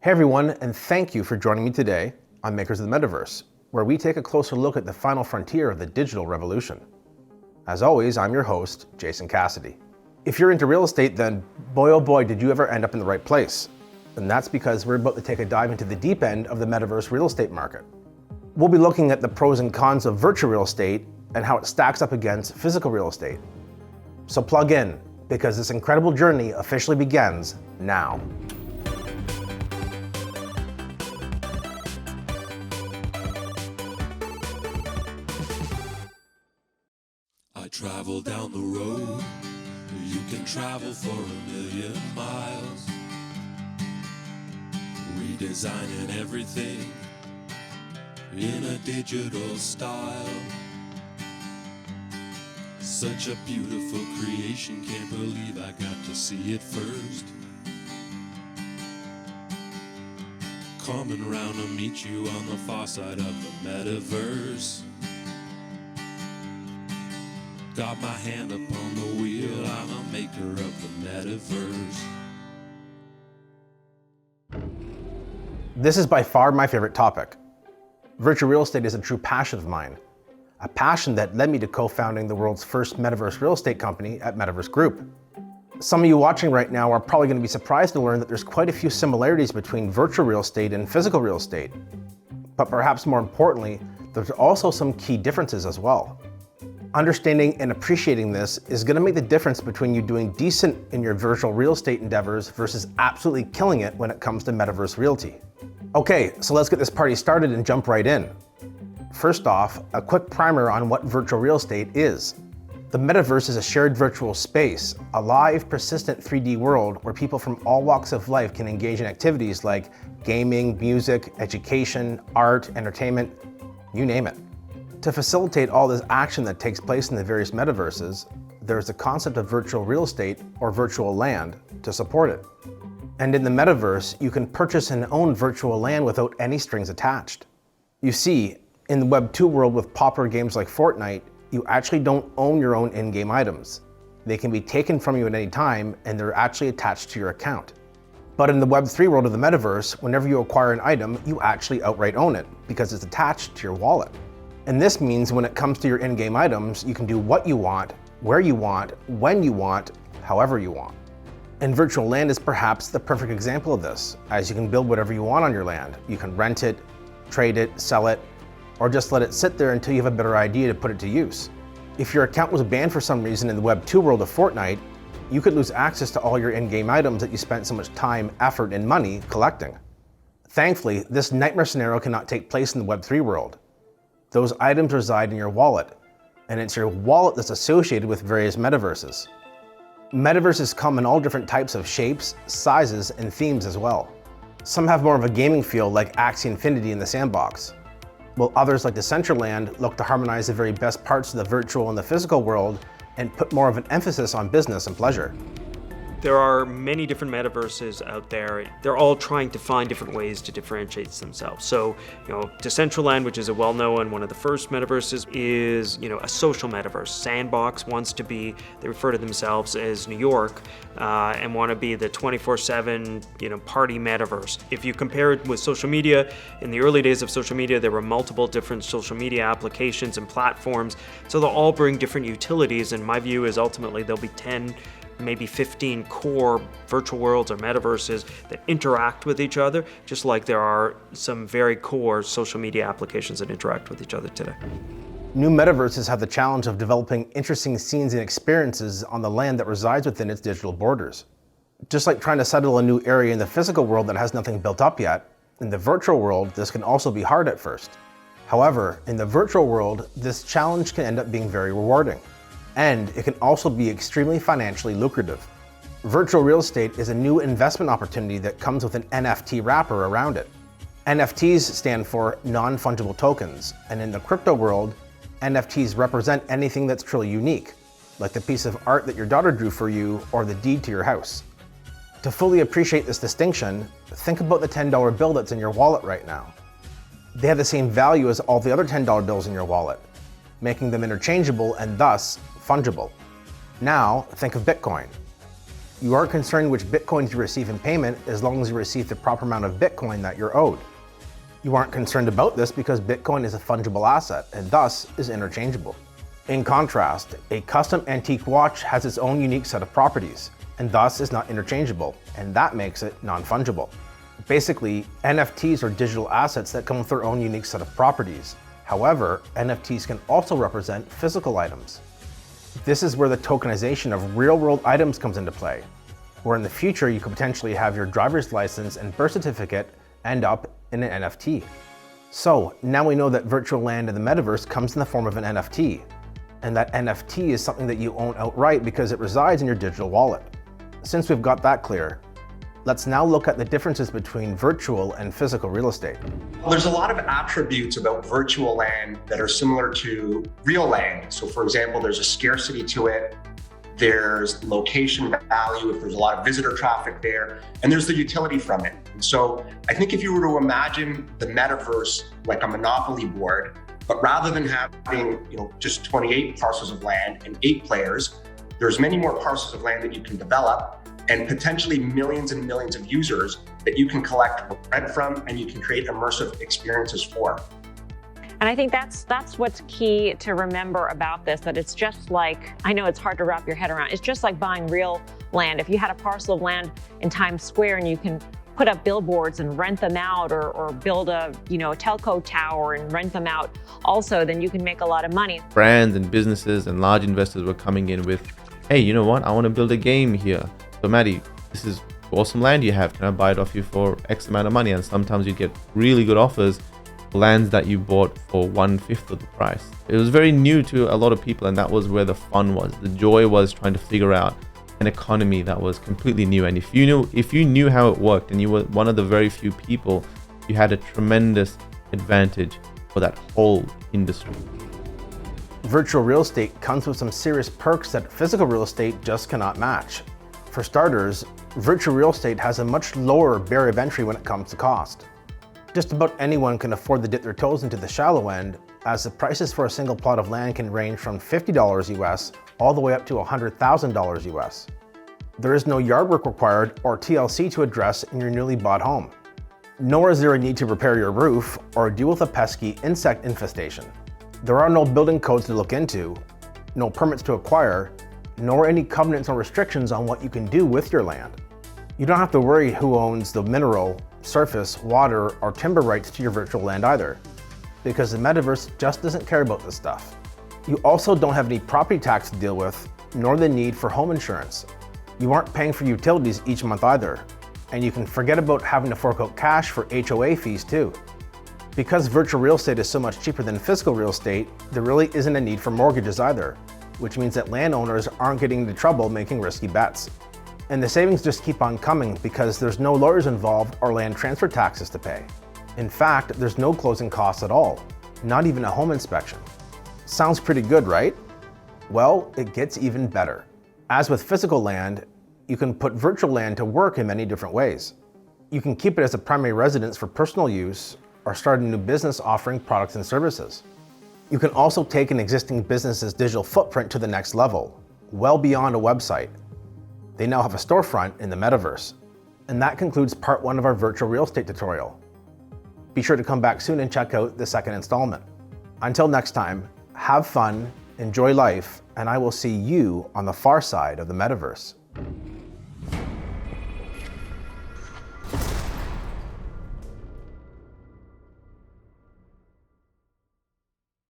Hey everyone, and thank you for joining me today on Makers of the Metaverse, where we take a closer look at the final frontier of the digital revolution. As always, I'm your host, Jason Cassidy. If you're into real estate, then boy oh boy did you ever end up in the right place. And that's because we're about to take a dive into the deep end of the Metaverse real estate market. We'll be looking at the pros and cons of virtual real estate and how it stacks up against physical real estate. So plug in, because this incredible journey officially begins now. I travel down the road, you can travel for 1,000,000 miles. Redesigning everything in a digital style. Such a beautiful creation, can't believe I got to see it first. Coming round to meet you on the far side of the Metaverse. Got my hand upon the wheel, I'm a maker of the Metaverse. This is by far my favorite topic. Virtual real estate is a true passion of mine. A passion that led me to co-founding the world's first Metaverse real estate company at Metaverse Group. Some of you watching right now are probably going to be surprised to learn that there's quite a few similarities between virtual real estate and physical real estate. But perhaps more importantly, there's also some key differences as well. Understanding and appreciating this is going to make the difference between you doing decent in your virtual real estate endeavors versus absolutely killing it when it comes to Metaverse realty. Okay, so let's get this party started and jump right in. First off, a quick primer on what virtual real estate is. The Metaverse is a shared virtual space, a live, persistent 3D world where people from all walks of life can engage in activities like gaming, music, education, art, entertainment, you name it. To facilitate all this action that takes place in the various metaverses, there's the concept of virtual real estate or virtual land to support it. And in the metaverse, you can purchase and own virtual land without any strings attached. You see, in the Web 2 world with popular games like Fortnite, you actually don't own your own in-game items. They can be taken from you at any time and they're actually attached to your account. But in the Web 3 world of the metaverse, whenever you acquire an item, you actually outright own it because it's attached to your wallet. And this means when it comes to your in-game items, you can do what you want, where you want, when you want, however you want. And virtual land is perhaps the perfect example of this, as you can build whatever you want on your land. You can rent it, trade it, sell it, or just let it sit there until you have a better idea to put it to use. If your account was banned for some reason in the Web 2 world of Fortnite, you could lose access to all your in-game items that you spent so much time, effort, and money collecting. Thankfully, this nightmare scenario cannot take place in the Web 3 world. Those items reside in your wallet, and it's your wallet that's associated with various metaverses. Metaverses come in all different types of shapes, sizes, and themes as well. Some have more of a gaming feel like Axie Infinity in The Sandbox, while others like Decentraland look to harmonize the very best parts of the virtual and the physical world and put more of an emphasis on business and pleasure. There are many different metaverses out there. They're all trying to find different ways to differentiate themselves. So, Decentraland, which is a well-known one of the first metaverses, is, a social metaverse. Sandbox wants to be, they refer to themselves as New York, and want to be the 24/7, party metaverse. If you compare it with social media, in the early days of social media, there were multiple different social media applications and platforms. So they'll all bring different utilities, and my view is ultimately there'll be 10, maybe 15 core virtual worlds or metaverses that interact with each other, just like there are some very core social media applications that interact with each other today. New metaverses have the challenge of developing interesting scenes and experiences on the land that resides within its digital borders. Just like trying to settle a new area in the physical world that has nothing built up yet, in the virtual world, this can also be hard at first. However, in the virtual world, this challenge can end up being very rewarding. And it can also be extremely financially lucrative. Virtual real estate is a new investment opportunity that comes with an NFT wrapper around it. NFTs stand for non-fungible tokens, and in the crypto world, NFTs represent anything that's truly unique, like the piece of art that your daughter drew for you or the deed to your house. To fully appreciate this distinction, think about the $10 bill that's in your wallet right now. They have the same value as all the other $10 bills in your wallet, making them interchangeable and thus fungible. Now, think of Bitcoin. You aren't concerned which Bitcoins you receive in payment as long as you receive the proper amount of Bitcoin that you're owed. You aren't concerned about this because Bitcoin is a fungible asset and thus is interchangeable. In contrast, a custom antique watch has its own unique set of properties and thus is not interchangeable, and that makes it non-fungible. Basically, NFTs are digital assets that come with their own unique set of properties. However, NFTs can also represent physical items. This is where the tokenization of real-world items comes into play, where in the future you could potentially have your driver's license and birth certificate end up in an NFT. So now we know that virtual land in the metaverse comes in the form of an NFT, and that NFT is something that you own outright because it resides in your digital wallet. Since we've got that clear, let's now look at the differences between virtual and physical real estate. Well, there's a lot of attributes about virtual land that are similar to real land. So for example, there's a scarcity to it, there's location value if there's a lot of visitor traffic there, and there's the utility from it. And so I think if you were to imagine the metaverse like a Monopoly board, but rather than having just 28 parcels of land and 8 players, there's many more parcels of land that you can develop and potentially millions and millions of users that you can collect rent from and you can create immersive experiences for. And I think that's what's key to remember about this, that it's just like, I know it's hard to wrap your head around, it's just like buying real land. If you had a parcel of land in Times Square and you can put up billboards and rent them out or build a telco tower and rent them out also, then you can make a lot of money. Brands and businesses and large investors were coming in with, hey, you know what? I want to build a game here. So Maddie, this is awesome land you have. Can I buy it off you for X amount of money? And sometimes you get really good offers for lands that you bought for 1/5 of the price. It was very new to a lot of people, and that was where the fun was. The joy was trying to figure out an economy that was completely new. And if you knew how it worked and you were one of the very few people, you had a tremendous advantage for that whole industry. Virtual real estate comes with some serious perks that physical real estate just cannot match. For starters, virtual real estate has a much lower barrier of entry when it comes to cost. Just about anyone can afford to dip their toes into the shallow end, as the prices for a single plot of land can range from $50 US all the way up to $100,000 US. There is no yard work required or TLC to address in your newly bought home. Nor is there a need to repair your roof or deal with a pesky insect infestation. There are no building codes to look into, no permits to acquire, nor any covenants or restrictions on what you can do with your land. You don't have to worry who owns the mineral, surface, water, or timber rights to your virtual land either, because the metaverse just doesn't care about this stuff. You also don't have any property tax to deal with, nor the need for home insurance. You aren't paying for utilities each month either, and you can forget about having to fork out cash for HOA fees too. Because virtual real estate is so much cheaper than physical real estate, there really isn't a need for mortgages either, which means that landowners aren't getting into trouble making risky bets. And the savings just keep on coming because there's no lawyers involved or land transfer taxes to pay. In fact, there's no closing costs at all, not even a home inspection. Sounds pretty good, right? Well, it gets even better. As with physical land, you can put virtual land to work in many different ways. You can keep it as a primary residence for personal use or start a new business offering products and services. You can also take an existing business's digital footprint to the next level, well beyond a website. They now have a storefront in the metaverse. And that concludes part 1 of our virtual real estate tutorial. Be sure to come back soon and check out the second installment. Until next time, have fun, enjoy life, and I will see you on the far side of the metaverse.